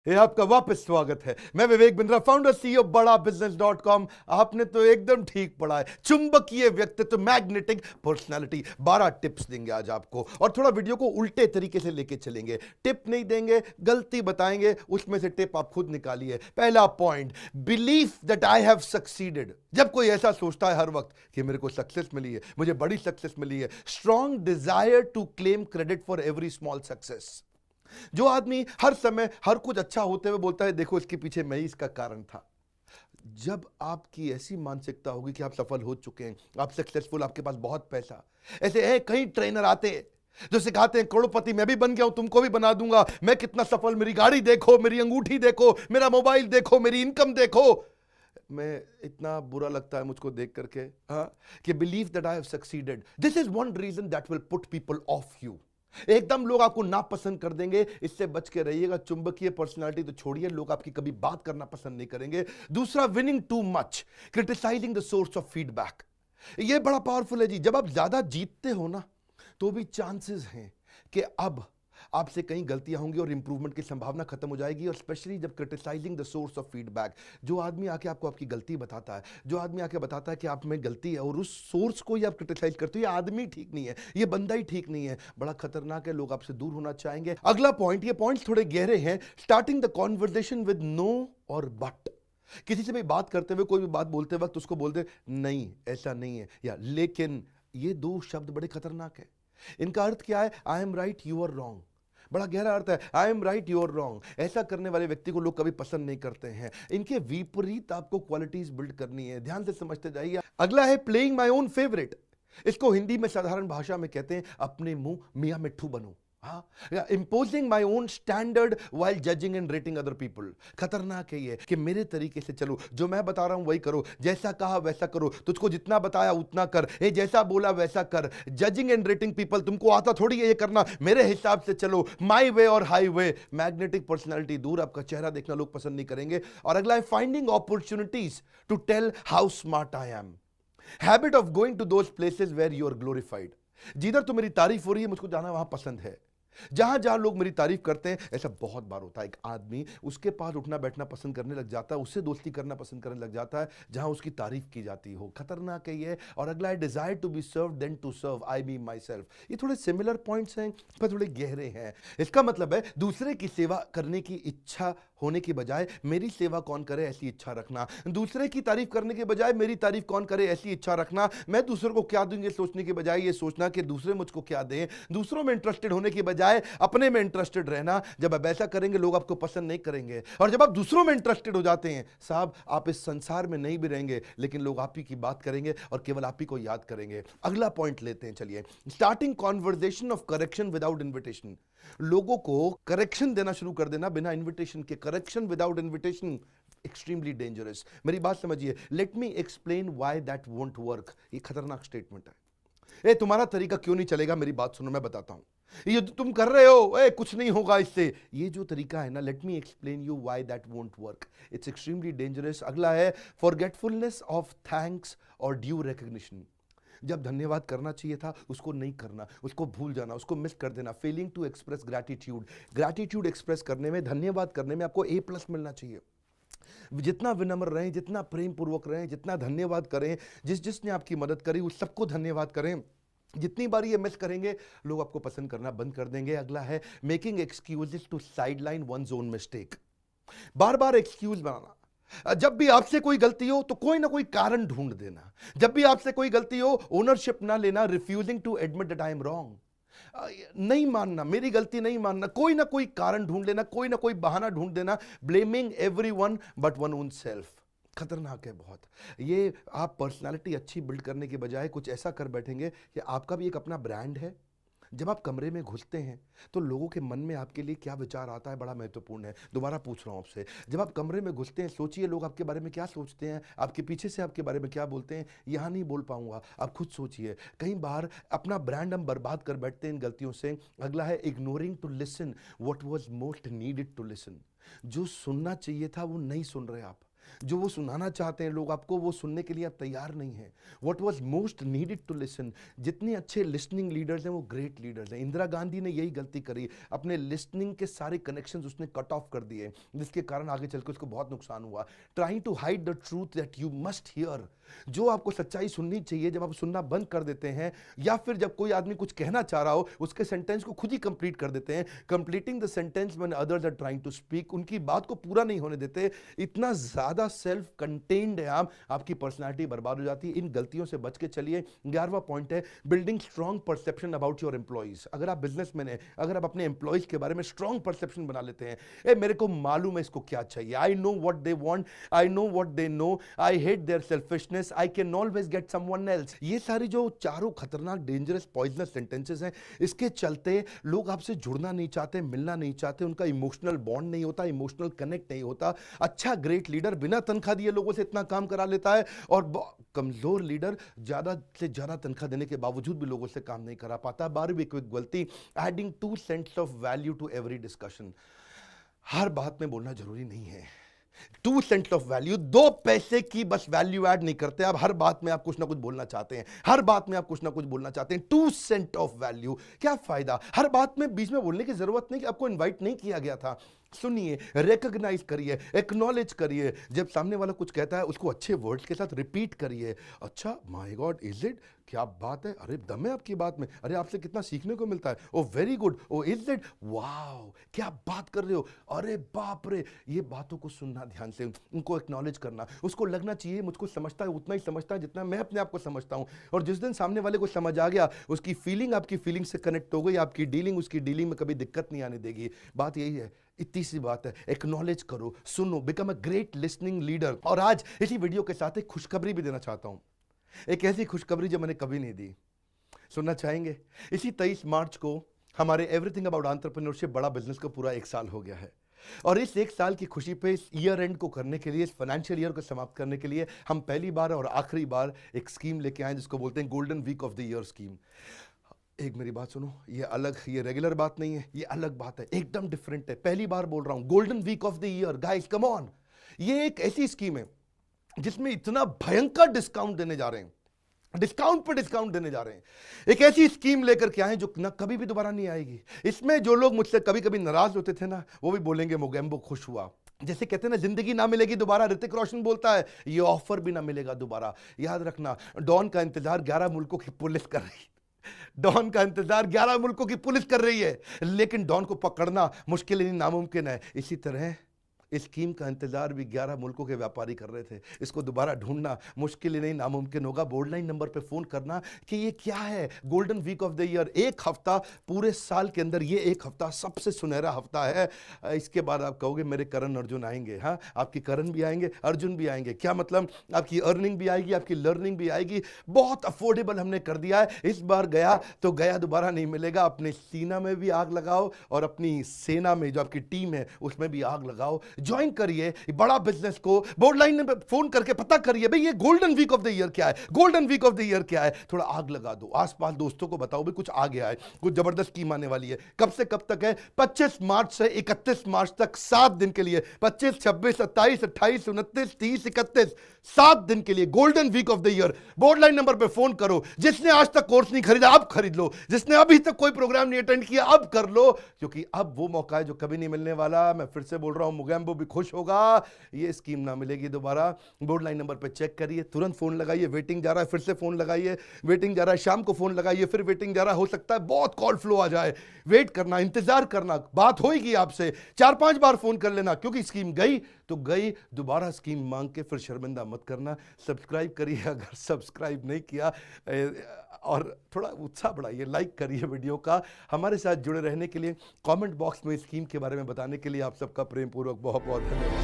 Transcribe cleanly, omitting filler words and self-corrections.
ये आपका वापस स्वागत है। मैं विवेक बिंद्रा, फाउंडर सीईओ बड़ा बिजनेस.com। आपने तो एकदम ठीक पढ़ा है। चुंबकीय व्यक्तित्व, मैग्नेटिक पर्सनालिटी। 12 टिप्स देंगे आज आपको, और थोड़ा वीडियो को उल्टे तरीके से लेके चलेंगे। टिप नहीं देंगे, गलती बताएंगे, उसमें से टिप आप खुद निकालिए। पहला point, belief that I have succeeded. जब कोई ऐसा सोचता है हर वक्त कि मेरे को सक्सेस मिली है, मुझे बड़ी सक्सेस मिली है, strong desire to claim credit for every small success. जो आदमी हर समय हर कुछ अच्छा होते हुए बोलता है देखो इसके पीछे मैं ही इसका कारण था। जब आपकी ऐसी मानसिकता होगी कि आप सफल हो चुके हैं, आप सक्सेसफुल, आपके पास बहुत पैसा, ऐसे है कई ट्रेनर आते हैं जो सिखाते हैं करोड़पति मैं भी बन गया हूं, तुमको भी बना दूंगा, मैं कितना सफल, मेरी गाड़ी देखो, मेरी अंगूठी देखो, मेरा मोबाइल देखो, मेरी इनकम देखो। मैं इतना बुरा लगता है मुझको देख करके, हाँ, कि believe that I have succeeded, this is one reason that will put people off you. एकदम लोग आपको नापसंद कर देंगे, इससे बच के रहिएगा। चुंबकीय पर्सनालिटी तो छोड़िए, लोग आपकी कभी बात करना पसंद नहीं करेंगे। दूसरा, whining too much, criticising the source of feedback. ये बड़ा पावरफुल है जी। जब आप ज्यादा जीतते हो ना, तो भी चांसेस हैं कि अब आपसे कई गलतियां होंगी और इंप्रूवमेंट की संभावना खत्म हो जाएगी। और स्पेशली जब criticising the source of feedback, जो आदमी आके आपको आपकी गलती बताता है, जो आदमी आके बताता है कि आप में गलती है और उस सोर्स को ही आप क्रिटिसाइज करते हो, ये आदमी ठीक नहीं है, ये बंदा ही ठीक नहीं है, बड़ा खतरनाक है, लोग आपसे दूर होना चाहेंगे। अगला पॉइंट, ये पॉइंट्स थोड़े गहरे हैं। Starting the conversation with no or but. किसी से भी बात करते हुए, कोई भी बात बोलते वक्त उसको बोलते नहीं, ऐसा नहीं है, या लेकिन। ये दो शब्द बड़े खतरनाक है। इनका अर्थ क्या है? I am right, you are wrong. बड़ा गहरा अर्थ है। I am right, you are wrong. ऐसा करने वाले व्यक्ति को लोग कभी पसंद नहीं करते हैं। इनके विपरीत आपको क्वालिटीज बिल्ड करनी है। ध्यान से समझते जाइए। अगला है प्लेइंग माई ओन फेवरेट। इसको हिंदी में साधारण भाषा में कहते हैं अपने मुंह मियां मिट्ठू बनो। हाँ, imposing my own standard while judging and rating other people. खतरनाक है ये कि मेरे तरीके से चलो, जो मैं बता रहा हूं वही करो, जैसा कहा वैसा करो, तुझको जितना बताया उतना कर, ये जैसा बोला वैसा कर। जजिंग एंड रेटिंग पीपल, तुमको आता थोड़ी है ये करना, मेरे हिसाब से चलो, माई वे और हाई वे। मैग्नेटिक पर्सनैलिटी दूर, आपका चेहरा देखना लोग पसंद नहीं करेंगे। और अगला है finding opportunities to tell how smart I am. Habit of going to those places where you are glorified. जिधर तो मेरी तारीफ हो रही है, मुझको जाना वहां पसंद है। जहां जहां लोग मेरी तारीफ करते हैं, ऐसा बहुत बार होता है, एक आदमी उसके पास उठना बैठना पसंद करने लग जाता है, उससे दोस्ती करना पसंद करने लग जाता है जहां उसकी तारीफ की जाती हो। खतरनाक है ये। और अगला है desire to be served than to serve, I be my self. ये थोड़े सिमिलर पॉइंट्स हैं पर थोड़े गहरे हैं। इसका मतलब है दूसरे की सेवा करने की इच्छा होने की बजाय मेरी सेवा कौन करे ऐसी इच्छा रखना। दूसरे की तारीफ करने के बजाय मेरी तारीफ कौन करे ऐसी इच्छा रखना। मैं दूसरों को क्या दूंगे सोचने के बजाय ये सोचना कि दूसरे मुझको क्या दें। दूसरों में इंटरेस्टेड होने की बजाय अपने में इंटरेस्टेड रहना। जब आप ऐसा करेंगे लोग आपको पसंद नहीं करेंगे। और जब आप दूसरों में इंटरेस्टेड हो जाते हैं साहब, आप इस संसार में नहीं भी रहेंगे, लेकिन लोग आप ही की बात करेंगे और केवल आप ही को याद करेंगे। अगला पॉइंट लेते हैं, चलिए। Starting conversation of correction without invitation. लोगों को करेक्शन देना शुरू कर देना बिना इन्विटेशन के। Correction without invitation extremely dangerous. मेरी बात समझिए। Let me explain why that won't work. ये खतरनाक स्टेटमेंट है। ए, तुम्हारा तरीका क्यों नहीं चलेगा? मेरी बात सुनो, मैं बताता हूं। ये जो तुम कर रहे हो, ए, कुछ नहीं होगा इससे। ये जो तरीका है ना, let me explain you why that won't work, it's extremely dangerous. अगला है फॉरगेटफुलनेस ऑफ थैंक्स और ड्यू रिकग्निशन। जब धन्यवाद करना चाहिए था उसको नहीं करना, उसको भूल जाना, उसको मिस कर देना। Failing to express gratitude. Gratitude express करने में, धन्यवाद करने में आपको A+ मिलना चाहिए। जितना विनम्र रहें, जितना प्रेम पूर्वक रहें, जितना धन्यवाद करें, जिसने आपकी मदद करी उस सबको धन्यवाद करें। जितनी बार ये मिस करेंगे लोग आपको पसंद करना बंद कर देंगे। अगला है making excuses to sideline one's own mistake. बार बार एक्सक्यूज बनाना। जब भी आपसे कोई गलती हो तो कोई ना कोई कारण ढूंढ देना। जब भी आपसे कोई गलती हो ओनरशिप ना लेना। Refusing to admit that I am wrong. नहीं मानना, मेरी गलती नहीं मानना, कोई ना कोई कारण ढूंढ लेना, कोई ना कोई बहाना ढूंढ देना। Blaming everyone but one own self. खतरनाक है बहुत ये। आप पर्सनालिटी अच्छी बिल्ड करने के बजाय कुछ ऐसा कर बैठेंगे कि आपका भी एक अपना ब्रांड है। जब आप कमरे में घुसते हैं तो लोगों के मन में आपके लिए क्या विचार आता है बड़ा महत्वपूर्ण है। दोबारा पूछ रहा हूं आपसे, जब आप कमरे में घुसते हैं सोचिए लोग आपके बारे में क्या सोचते हैं, आपके पीछे से आपके बारे में क्या बोलते हैं। यहां नहीं बोल पाऊंगा, आप खुद सोचिए। कई बार अपना ब्रांड हम बर्बाद कर बैठते हैं इन गलतियों से। अगला है ignoring to listen what was most needed to listen. जो सुनना चाहिए था वो नहीं सुन रहे आप। जो वो सुनाना चाहते हैं लोग आपको, वो सुनने के लिए आप तैयार नहीं हैं। What was most needed to listen, जितने अच्छे लिसनिंग लीडर्स हैं वो ग्रेट लीडर्स हैं। इंदिरा गांधी ने यही गलती करी, अपने लिसनिंग के सारे कनेक्शंस उसने कट ऑफ कर दिए, जिसके कारण आगे चलकर उसको बहुत नुकसान हुआ। Trying to hide the truth that you must hear, जो आपको सच्चाई सुननी चाहिए, जब आप सुनना बंद कर देते हैं, या फिर जब कोई आदमी कुछ कहना चाह रहा हो उसके सेंटेंस को खुद ही कंप्लीट कर देते हैं। Completing the sentence when others are trying to speak, उनकी बात को पूरा नहीं होने देते। इतना ज्यादा सेल्फ कंटेन्ड है आप, आपकी पर्सनालिटी बर्बाद हो जाती है। इन गलतियों से बच के चलिए। 11वां पॉइंट है building strong perception about your employees. अगर आप बिजनेसमैन हैं, अगर आप अपने एम्प्लॉइज के बारे में स्ट्रॉन्ग परसेप्शन बना लेते हैं, ए मेरे को मालूम है इसको क्या चाहिए, I know what they want, I know what they know, I hate their selfishness, I can always get someone else. ये सारी जो चारों खतरनाक डेंजरस पॉइजनस सेंटेंसेस हैं, इसके चलते लोग आपसे जुड़ना नहीं चाहते, मिलना नहीं चाहते, उनका इमोशनल बॉन्ड नहीं होता, इमोशनल कनेक्ट नहीं होता। अच्छा ग्रेट लीडर बिना तनख्वाह दिए लोगों से इतना काम करा लेता है, और कमजोर लीडर ज्यादा से ज्यादा तनख्वाह देने के बावजूद भी लोगों से काम नहीं करा पाता। 12वीं क्विक गलती, adding 2 cents of value to every discussion. हर बात में बोलना जरूरी नहीं है। 2 सेंट्स ऑफ वैल्यू, 2 पैसे की बस वैल्यू ऐड नहीं करते आप। हर बात में आप कुछ ना कुछ बोलना चाहते हैं, हर बात में आप कुछ ना कुछ बोलना चाहते हैं। 2 सेंट ऑफ वैल्यू, क्या फायदा? हर बात में बीच में बोलने की जरूरत नहीं कि आपको इनवाइट नहीं किया गया था। सुनिए, रिकॉग्नाइज करिए, एक्नॉलेज करिए। जब सामने वाला कुछ कहता है उसको अच्छे वर्ड्स के साथ रिपीट करिए। अच्छा, माय गॉड, इज इट, क्या बात है, अरे दम है आपकी बात में, अरे आपसे कितना सीखने को मिलता है, oh very good, oh is it, wow, क्या बात कर रहे हो, अरे बाप रे। ये बातों को सुनना ध्यान से, उनको एक्नॉलेज करना। उसको लगना चाहिए मुझको समझता है, उतना ही समझता है जितना मैं अपने आप को समझता हूं। और जिस दिन सामने वाले को समझ आ गया, उसकी फीलिंग आपकी फीलिंग से कनेक्ट हो गई, आपकी डीलिंग उसकी डीलिंग में कभी दिक्कत नहीं आने देगी। बात यही है, इतनी सी बात है। एक्नॉलेज करो, सुनो, become a great listening leader. और आज इसी वीडियो के साथ एक खुशखबरी भी देना चाहता हूं, एक ऐसी खुशखबरी जो मैंने कभी नहीं दी। सुनना चाहेंगे? इसी 23 मार्च को हमारे एवरीथिंग अबाउट एंटरप्रेन्योरशिप बड़ा बिजनेस को पूरा 1 साल हो गया है। और इस 1 साल की खुशी पे, इस ईयर एंड को करने के लिए, इस फाइनेंशियल ईयर को समाप्त करने के लिए, हम पहली बार और आखिरी बार एक स्कीम लेके आए जिसको बोलते हैं golden week of the year scheme. एक मेरी बात सुनो, ये अलग, ये रेगुलर बात नहीं है, ये अलग बात है, एकदम डिफरेंट है। पहली बार बोल रहा हूं, golden week of the year, guys come on. ये एक ऐसी स्कीम है जिसमें इतना भयंकर डिस्काउंट देने जा रहे हैं, डिस्काउंट पर डिस्काउंट देने जा रहे हैं। एक ऐसी स्कीम लेकर के आए जो ना कभी भी दोबारा नहीं आएगी। इसमें जो लोग मुझसे कभी कभी नाराज होते थे ना, वो भी बोलेंगे मोगेम्बो खुश हुआ। जैसे कहते हैं ना, जिंदगी ना मिलेगी दोबारा, ऋतिक रोशन बोलता है, ये ऑफर भी ना मिलेगा दोबारा। याद रखना, डॉन का इंतजार 11 मुल्कों की पुलिस कर रही है। डॉन का इंतजार 11 मुल्कों की पुलिस कर रही है, लेकिन डॉन को पकड़ना मुश्किल नहीं, नामुमकिन है। इसी तरह इस स्कीम का इंतजार भी 11 मुल्कों के व्यापारी कर रहे थे। इसको दोबारा ढूंढना मुश्किल ही नहीं, नामुमकिन होगा। बोर्डलाइन नंबर पे फोन करना कि ये क्या है, golden week of the year. 1 हफ्ता, पूरे साल के अंदर ये 1 हफ्ता सबसे सुनहरा हफ्ता है। इसके बाद आप कहोगे मेरे करण अर्जुन आएंगे। हाँ, आपकी करण भी आएंगे, अर्जुन भी आएंगे। क्या मतलब? आपकी अर्निंग भी आएगी, आपकी लर्निंग भी आएगी। बहुत अफोर्डेबल हमने कर दिया है। इस बार गया तो गया, दोबारा नहीं मिलेगा। अपने सीना में भी आग लगाओ और अपनी सेना में जो आपकी टीम है उसमें भी आग लगाओ। ज्वाइन करिए बड़ा बिजनेस को। बोर्डलाइन में फोन करके पता करिए भाई ये golden week of the year क्या है, golden week of the year क्या है। थोड़ा आग लगा दो, आसपास दोस्तों को बताओ भाई कुछ आ गया है, कुछ जबरदस्त स्कीम आने वाली है। कब से कब तक है? 25 मार्च से 31 मार्च तक, 7 दिन के लिए। 25, 26, 27, 28, 29, 30, 31, 7 दिन के लिए golden week of the year. Borderline number पे फोन करो। जिसने आज तक कोर्स नहीं खरीदा अब खरीद लो, जिसने अभी तक कोई प्रोग्राम नहीं अटेंड किया अब कर लो, क्योंकि अब वो मौका है जो कभी नहीं मिलने वाला। मैं फिर से बोल रहा हूं, मोगेम्बो भी खुश होगा, ये स्कीम ना मिलेगी दोबारा। बोर्डलाइन नंबर पे चेक करिए, तुरंत फोन लगाइए। वेटिंग जा रहा है, फिर से फोन लगाइए। वेटिंग जा रहा है, शाम को फोन लगाइए, फिर वेटिंग जा रहा है। हो सकता है बहुत कॉल फ्लो आ जाए, वेट करना, इंतजार करना, बात होगी आपसे। 4-5 बार फोन कर लेना, क्योंकि स्कीम गई तो गई, दोबारा स्कीम मांग के फिर शर्मिंदा मत करना। सब्सक्राइब करिए अगर सब्सक्राइब नहीं किया, और थोड़ा उत्साह बढ़ाइए, लाइक करिए वीडियो का। हमारे साथ जुड़े रहने के लिए, कमेंट बॉक्स में स्कीम के बारे में बताने के लिए आप सबका प्रेम पूर्वक बहुत बहुत धन्यवाद।